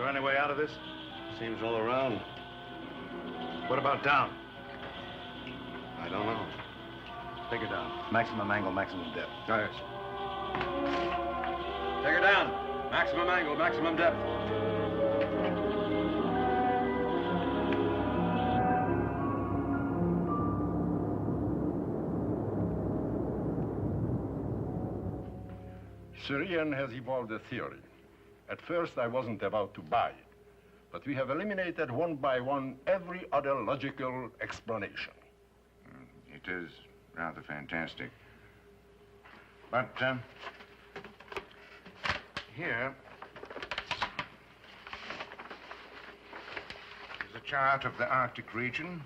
there any way out of this? Seems all around. What about down? I don't know. Take her down. Maximum angle, maximum depth. Yes. Take her down. Maximum angle, maximum depth. Syrian has evolved a theory. At first, I wasn't about to buy it, but we have eliminated one by one every other logical explanation. It is rather fantastic. But here is a chart of the Arctic region.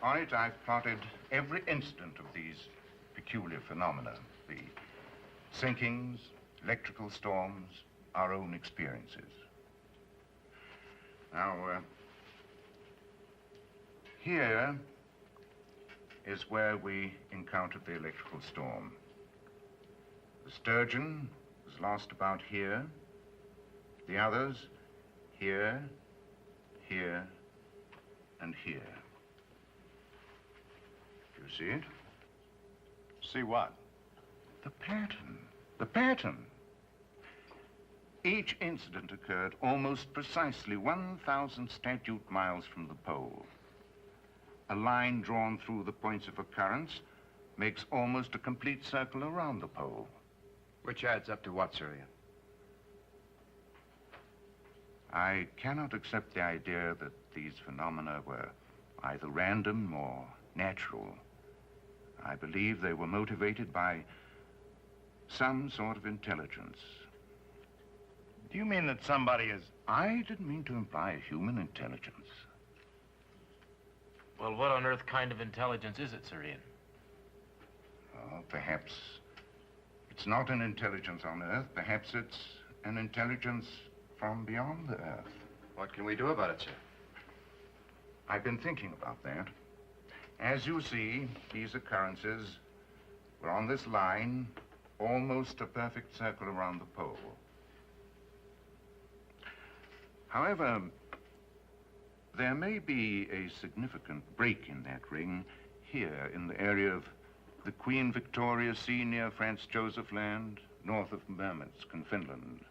On it, I've plotted every incident of these peculiar phenomena, the sinkings, electrical storms, our own experiences. Now, here is where we encountered the electrical storm. The sturgeon was lost about here. The others, here, here, and here. Do you see it? See what? The pattern. The pattern. Each incident occurred almost precisely 1,000 statute miles from the pole. A line drawn through the points of occurrence makes almost a complete circle around the pole. Which adds up to what, Syrian? I cannot accept the idea that these phenomena were either random or natural. I believe they were motivated by some sort of intelligence. Do you mean that somebody is... I didn't mean to imply a human intelligence. Well, what on earth kind of intelligence is it, Syrian? Oh, perhaps it's not an intelligence on Earth. Perhaps it's an intelligence from beyond the Earth. What can we do about it, sir? I've been thinking about that. As you see, these occurrences were on this line, almost a perfect circle around the pole. However, there may be a significant break in that ring here in the area of the Queen Victoria Sea near Franz Joseph Land, north of Murmansk in Finland.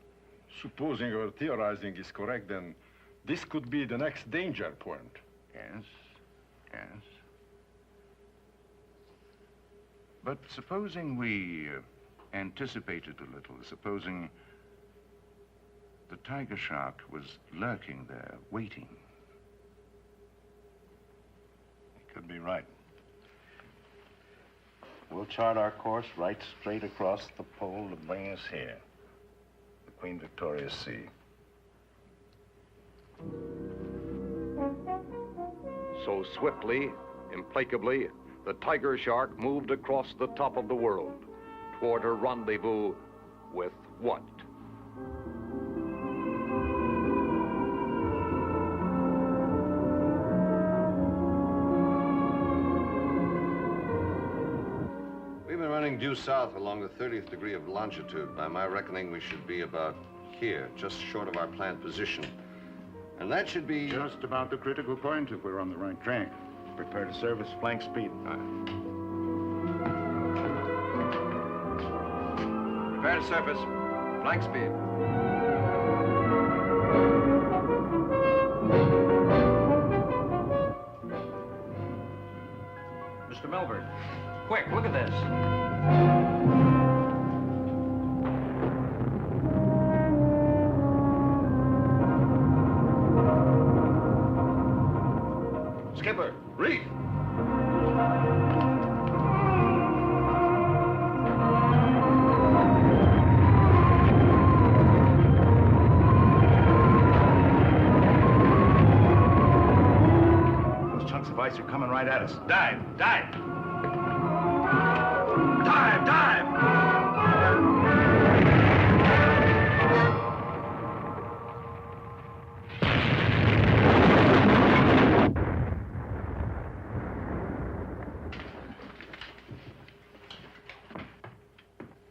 Supposing our theorizing is correct, then this could be the next danger point. Yes, yes. But supposing we anticipated a little, supposing the tiger shark was lurking there, waiting. You could be right. We'll chart our course right straight across the pole to bring us here, the Queen Victoria Sea. So swiftly, implacably, the tiger shark moved across the top of the world toward a rendezvous with what? We've been running due south along the 30th degree of longitude. By my reckoning, we should be about here, just short of our planned position. And that should be... Just about the critical point if we're on the right track. Prepare to service flank speed. Prepare to surface. Flank speed. Mr. Melbourne, quick, look at this. Skipper, reef! Those chunks of ice are coming right at us. Dive! Dive! Dive! Dive!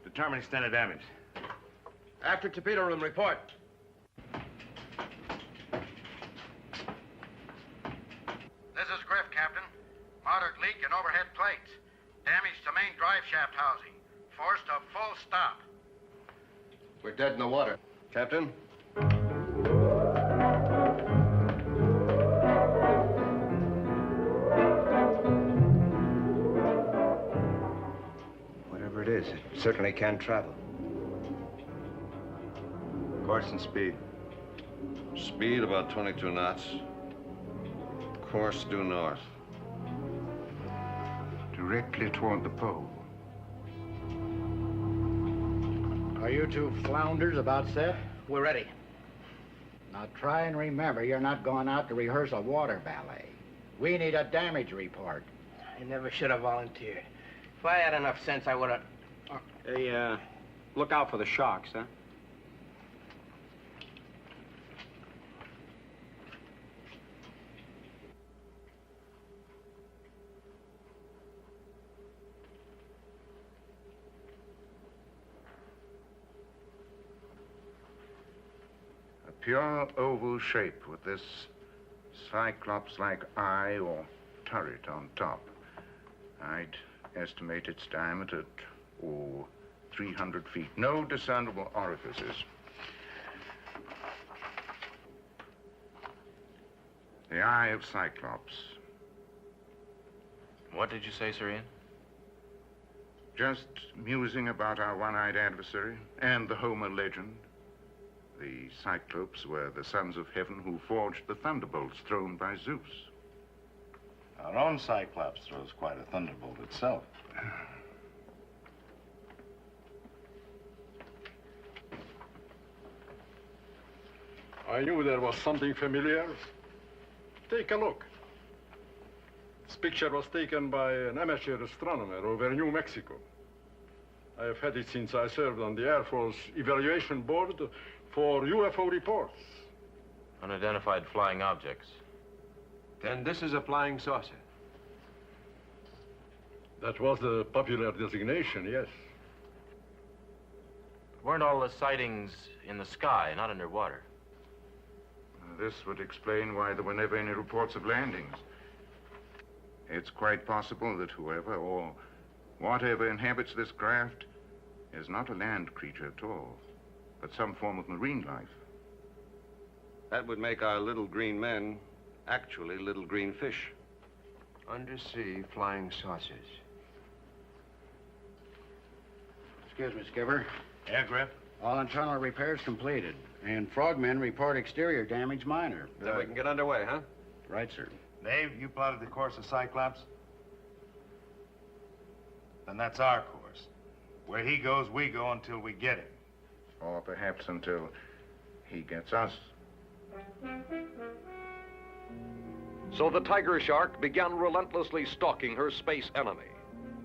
Determine extent of damage. After torpedo room, report. leak in overhead plates. Damage to main drive shaft housing. Forced a full stop. We're dead in the water. Captain? Whatever it is, it certainly can travel. Course and speed. Speed about 22 knots. Course due north. Directly toward the pole. Are you two flounders about set? We're ready. Now try and remember you're not going out to rehearse a water ballet. We need a damage report. I never should have volunteered. If I had enough sense, I would have... Hey, look out for the sharks, huh? A pure oval shape with this cyclops-like eye or turret on top. I'd estimate its diameter at, 300 feet. No discernible orifices. The eye of Cyclops. What did you say, Sir? Just musing about our one-eyed adversary and the Homer legend. The Cyclopes were the sons of heaven who forged the thunderbolts thrown by Zeus. Our own Cyclops throws quite a thunderbolt itself. I knew there was something familiar. Take a look. This picture was taken by an amateur astronomer over New Mexico. I have had it since I served on the Air Force Evaluation Board for UFO reports. Unidentified flying objects. Then this is a flying saucer. That was the popular designation, yes. Weren't all the sightings in the sky, not underwater? This would explain why there were never any reports of landings. It's quite possible that whoever or whatever inhabits this craft is not a land creature at all, but some form of marine life. That would make our little green men actually little green fish. Undersea flying saucers. Excuse me, Skipper. Yeah, Griff? All internal repairs completed. And frogmen report exterior damage minor. Then we can get underway, huh? Right, sir. Dave, you plotted the course of Cyclops? Then that's our course. Where he goes, we go until we get him. Or perhaps until he gets us. So the tiger shark began relentlessly stalking her space enemy.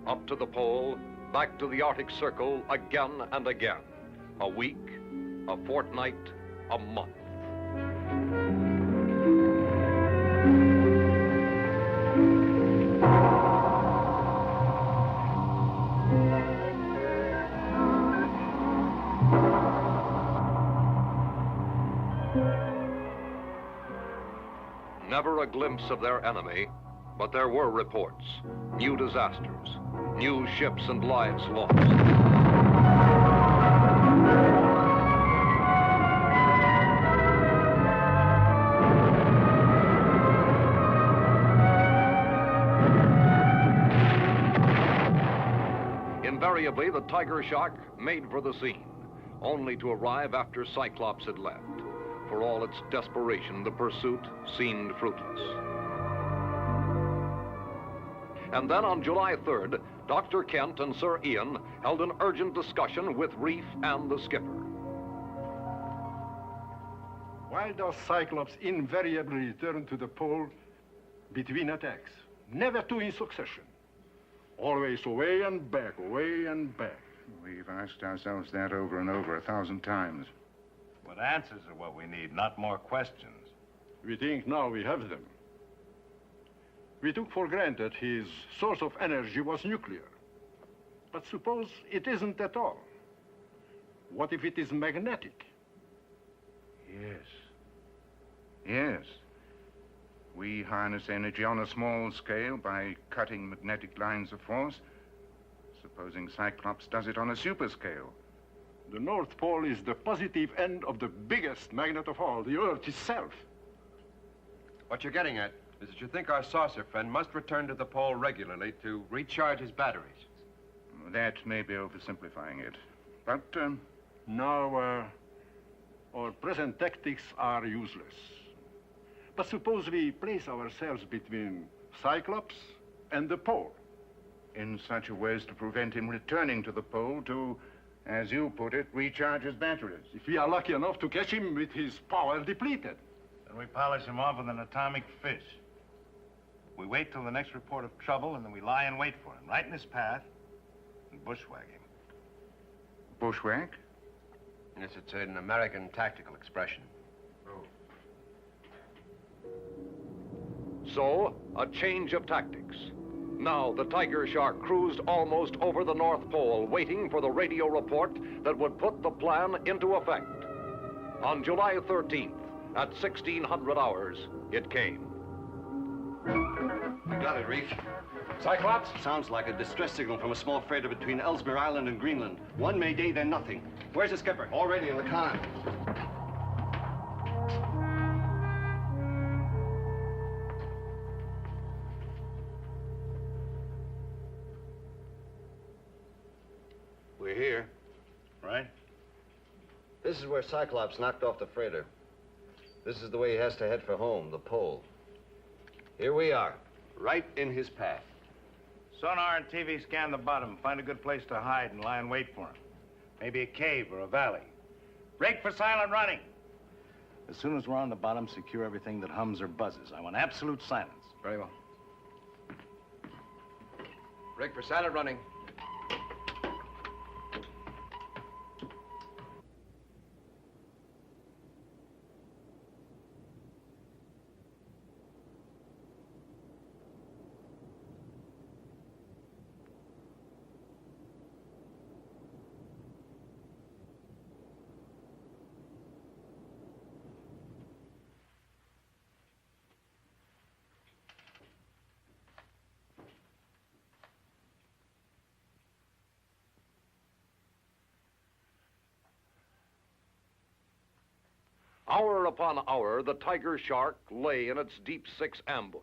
Up to the pole, back to the Arctic Circle again and again. A week, a fortnight, a month. Never a glimpse of their enemy, but there were reports. New disasters, new ships and lives lost. Invariably, the tiger shark made for the scene, only to arrive after Cyclops had left. For all its desperation, the pursuit seemed fruitless. And then on July 3rd, Dr. Kent and Sir Ian held an urgent discussion with Reef and the skipper. Why does Cyclops invariably return to the pole between attacks? Never two in succession. Always away and back, away and back. We've asked ourselves that over and over 1,000 times. But answers are what we need, not more questions. We think now we have them. We took for granted his source of energy was nuclear. But suppose it isn't at all. What if it is magnetic? Yes. Yes. We harness energy on a small scale by cutting magnetic lines of force. Supposing Cyclops does it on a super scale. The North Pole is the positive end of the biggest magnet of all, the Earth itself. What you're getting at is that you think our saucer friend must return to the pole regularly to recharge his batteries. That may be oversimplifying it. But, Now, our present tactics are useless. But suppose we place ourselves between Cyclops and the pole. in such a way as to prevent him returning to the pole to, as you put it, recharge his batteries. If we are lucky enough to catch him with his power depleted. Then we polish him off with an atomic fish. We wait till the next report of trouble, and then we lie in wait for him, right in his path, and bushwhack him. Bushwhack? Yes, it's an American tactical expression. So, a change of tactics. Now, the Tiger Shark cruised almost over the North Pole, waiting for the radio report that would put the plan into effect. On July 13th, at 1600 hours, it came. We got it, Reef. Cyclops? Sounds like a distress signal from a small freighter between Ellesmere Island and Greenland. One Mayday, then nothing. Where's the skipper? Already in the con. We're here. Right? This is where Cyclops knocked off the freighter. This is the way he has to head for home, the pole. Here we are, right in his path. Sonar and TV scan the bottom. Find a good place to hide and lie in wait for him. Maybe a cave or a valley. Break for silent running. As soon as we're on the bottom, secure everything that hums or buzzes. I want absolute silence. Very well. Break for silent running. Hour upon hour, the Tiger Shark lay in its deep six ambush.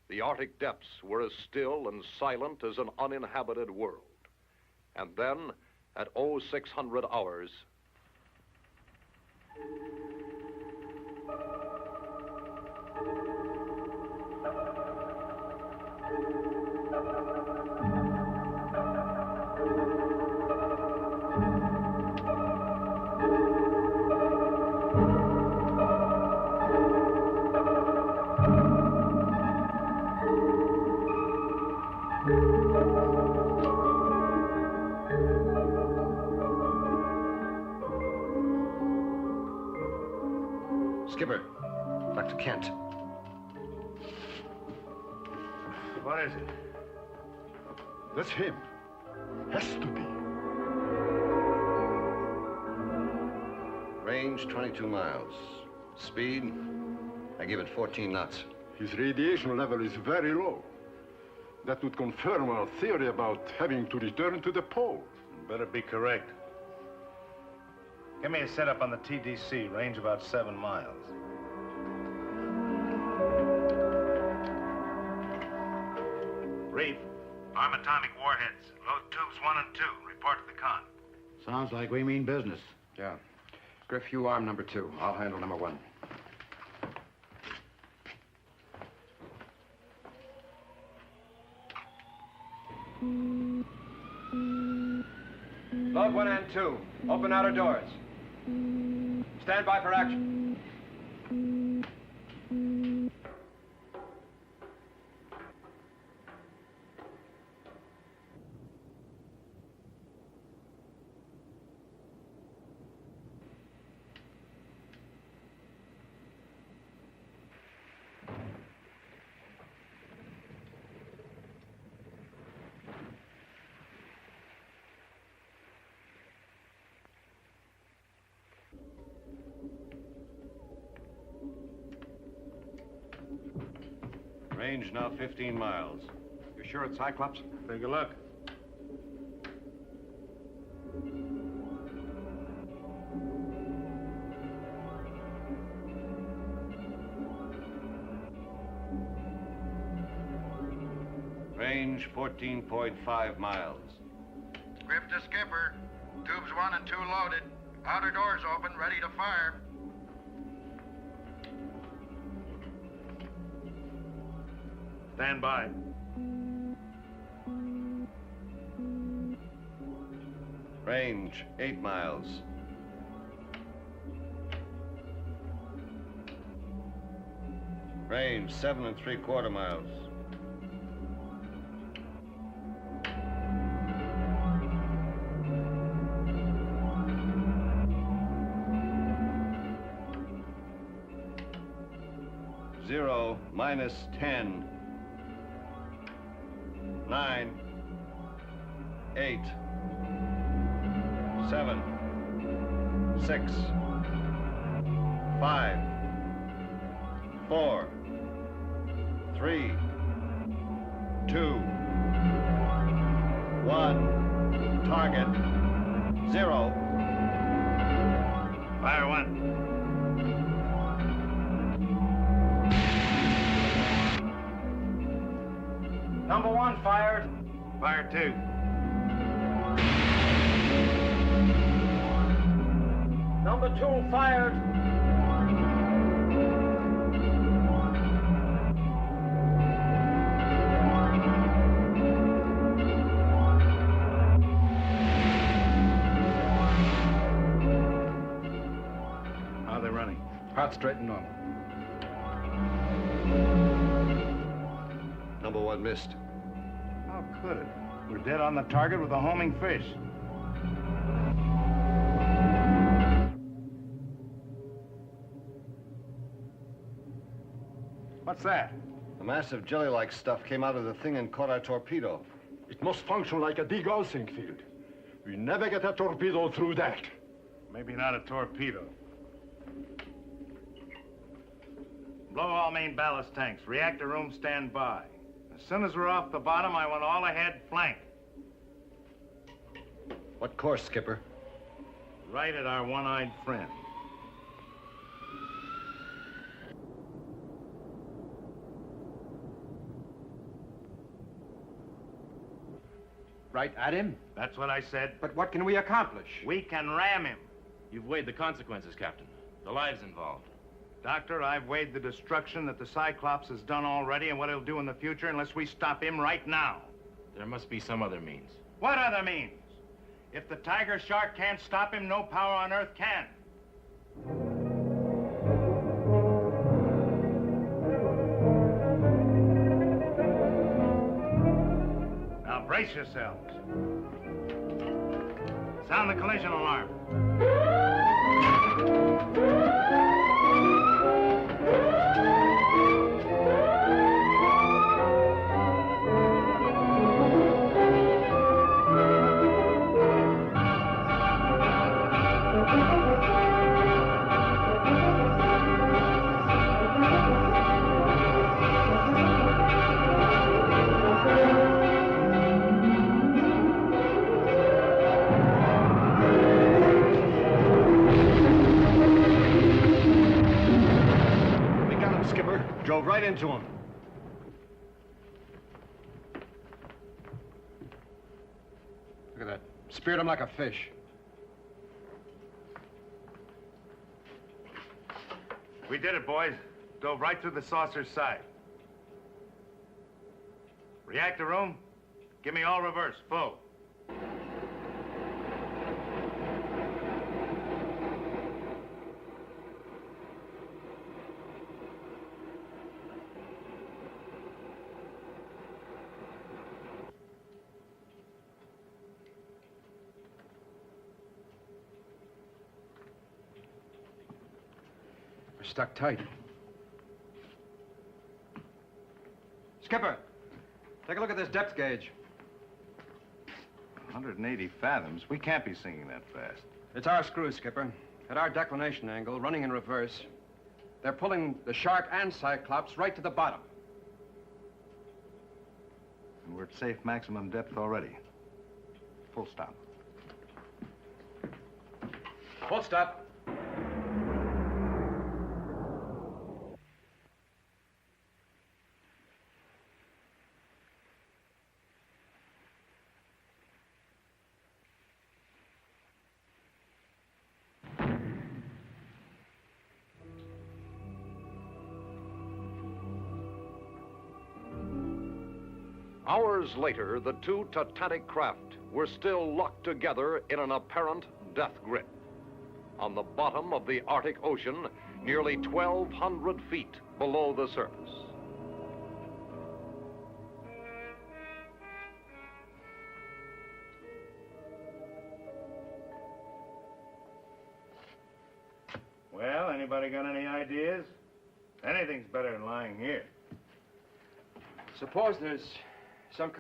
The Arctic depths were as still and silent as an uninhabited world. And then, at 0600 hours, Skipper, Dr. Kent. What is it? That's him. Has to be. Range 22 miles. Speed, I give it 14 knots. His radiation level is very low. That would confirm our theory about having to return to the pole. Better be correct. Give me a setup on the TDC, range about 7 miles. Reef, arm atomic warheads. Load tubes 1 and 2. Report to the con. Sounds like we mean business. Yeah. Griff, you arm number 2. I'll handle number 1. Load 1 and 2. Open outer doors. Stand by for action. Range now 15 miles. You sure it's Cyclops? Take a look. Range 14.5 miles. Script to skipper. Tubes 1 and 2 loaded. Outer doors open, ready to fire. Stand by. Range 8 miles. Range 7 3/4 miles. Zero, -10. 9, 8, 7, 6, 5, 4, 3, 2, 1. Target 0. Fire 1. Number 1 fired. Fire 2. Number 2 fired. How are they running? Heart straight and normal. Number 1 missed. How could it? We're dead on the target with a homing fish. What's that? A massive jelly-like stuff came out of the thing and caught our torpedo. It must function like a degaussing field. We never get a torpedo through that. Maybe not a torpedo. Blow all main ballast tanks. Reactor room stand by. As soon as we're off the bottom, I want all ahead flank. What course, Skipper? Right at our one-eyed friend. Right at him? That's what I said. But what can we accomplish? We can ram him. You've weighed the consequences, Captain. The lives involved. Doctor, I've weighed the destruction that the Cyclops has done already and what he'll do in the future unless we stop him right now. There must be some other means. What other means? If the tiger shark can't stop him, no power on Earth can. Now brace yourselves. Sound the collision alarm. Drove right into him. Look at that. Speared him like a fish. We did it, boys. Dove right through the saucer's side. Reactor room, give me all reverse, full. We're stuck tight. Skipper, take a look at this depth gauge. 180 fathoms. We can't be sinking that fast. It's our screw, Skipper. At our declination angle, running in reverse, they're pulling the Shark and Cyclops right to the bottom. at safe maximum depth already. Full stop. Full stop. Hours later, the two Titanic craft were still locked together in an apparent death grip. On the bottom of the Arctic Ocean, nearly 1,200 feet below the surface. Well, anybody got any ideas? Anything's better than lying here. Suppose there's some